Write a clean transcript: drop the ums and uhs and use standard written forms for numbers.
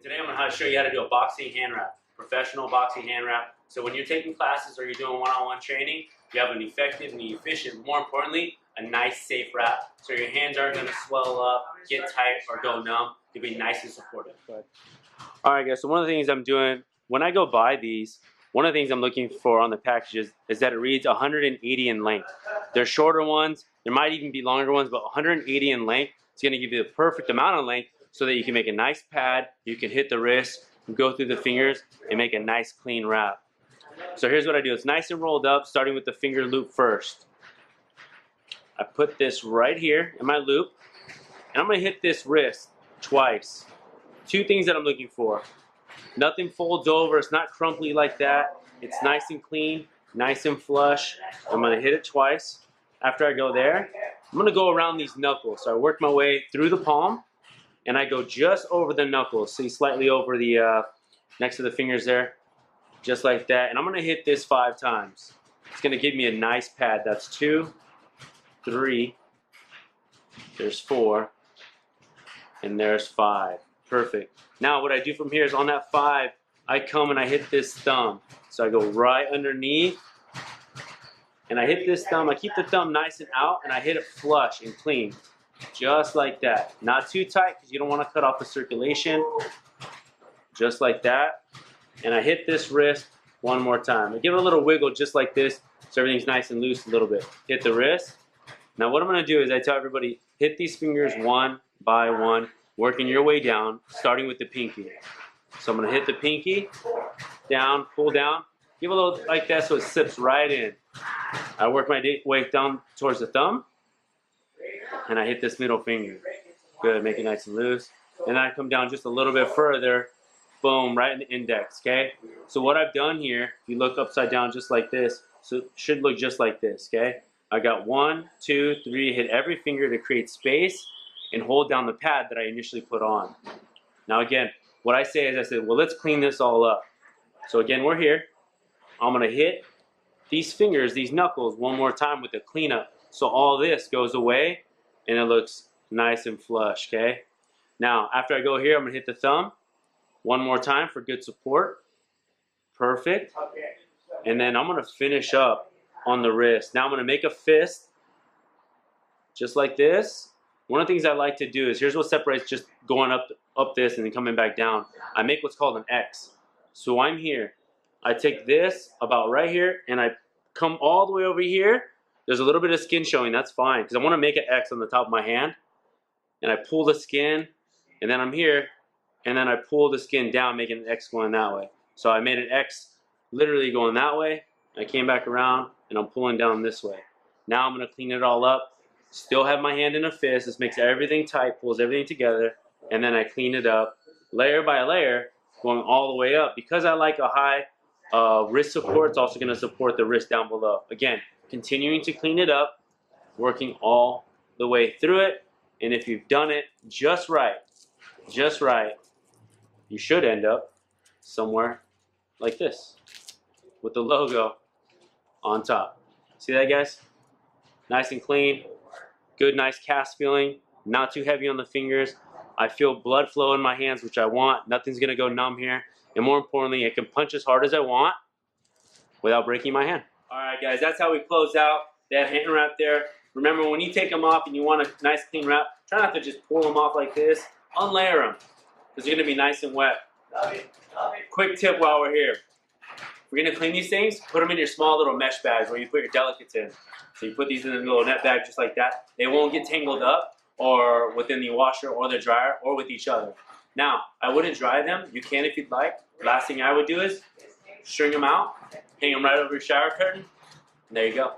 Today I'm going to show you how to do a boxing hand wrap, professional boxing hand wrap. So when you're taking classes or you're doing one-on-one training, you have an effective and efficient, more importantly, a nice safe wrap. So your hands aren't going to swell up, get tight, or go numb. You'll be nice and supportive. Alright guys, so one of the things I'm doing, when I go buy these, one of the things I'm looking for on the packages is that it reads 180 in length. They're shorter ones, there might even be longer ones, but 180 in length is going to give you the perfect amount of length so that you can make a nice pad, you can hit the wrist, go through the fingers, and make a nice clean wrap. So here's what I do. It's nice and rolled up, starting with the finger loop first. I put this right here in my loop, and I'm going to hit this wrist twice. Two things that I'm looking for. Nothing folds over, it's not crumply like that. It's nice and clean, nice and flush. I'm going to hit it twice. After I go there, I'm going to go around these knuckles. So I work my way through the palm, and I go just over the knuckles. See, slightly over the, next to the fingers there. Just like that. And I'm going to hit this 5 times. It's going to give me a nice pad. That's 2, 3, there's 4, and there's 5. Perfect. Now what I do from here is on that 5, I come and I hit this thumb. So I go right underneath, and I hit this thumb. I keep the thumb nice and out, and I hit it flush and clean. Just like that. Not too tight because you don't want to cut off the circulation. Just like that. And I hit this wrist one more time. I give it a little wiggle just like this so everything's nice and loose a little bit. Hit the wrist. Now what I'm going to do is I tell everybody, hit these fingers one by one, working your way down, starting with the pinky. So I'm going to hit the pinky, down, pull down, give a little like that so it slips right in. I work my way down towards the thumb, and I hit this middle finger. Good, make it nice and loose. And then I come down just a little bit further, boom, right in the index, okay? So what I've done here, if you look upside down just like this, so it should look just like this, okay? I got 1, 2, 3, hit every finger to create space and hold down the pad that I initially put on. Now again, what I say is I said, well, let's clean this all up. So again, we're here. I'm gonna hit these fingers, these knuckles, one more time with the cleanup. So all this goes away and it looks nice and flush, okay? Now, after I go here, I'm gonna hit the thumb one more time for good support. Perfect. And then I'm gonna finish up on the wrist. Now I'm gonna make a fist, just like this. One of the things I like to do is, here's what separates just going up this and then coming back down. I make what's called an X. So I'm here. I take this about right here and I come all the way over here. There's a little bit of skin showing, that's fine, because I want to make an X on the top of my hand. And I pull the skin, and then I'm here, and then I pull the skin down, making an X going that way. So I made an X literally going that way. I came back around, and I'm pulling down this way. Now I'm going to clean it all up. Still have my hand in a fist. This makes everything tight, pulls everything together, and then I clean it up layer by layer, going all the way up. Because I like a high wrist support, it's also going to support the wrist down below. Again, continuing to clean it up, working all the way through it, and if you've done it just right, you should end up somewhere like this with the logo on top. See that, guys? Nice and clean, good, nice cast feeling, not too heavy on the fingers. I feel blood flow in my hands, which I want. Nothing's gonna go numb here. And more importantly, I can punch as hard as I want without breaking my hand. All right, guys, that's how we close out that hand wrap there. Remember, when you take them off and you want a nice clean wrap, try not to just pull them off like this. Unlayer them, because they're gonna be nice and wet. Quick tip while we're here. If we're gonna clean these things, put them in your small little mesh bags where you put your delicates in. So you put these in a little net bag just like that. They won't get tangled up or within the washer or the dryer or with each other. Now, I wouldn't dry them. You can if you'd like. Last thing I would do is string them out, hang them right over your shower curtain, and there you go.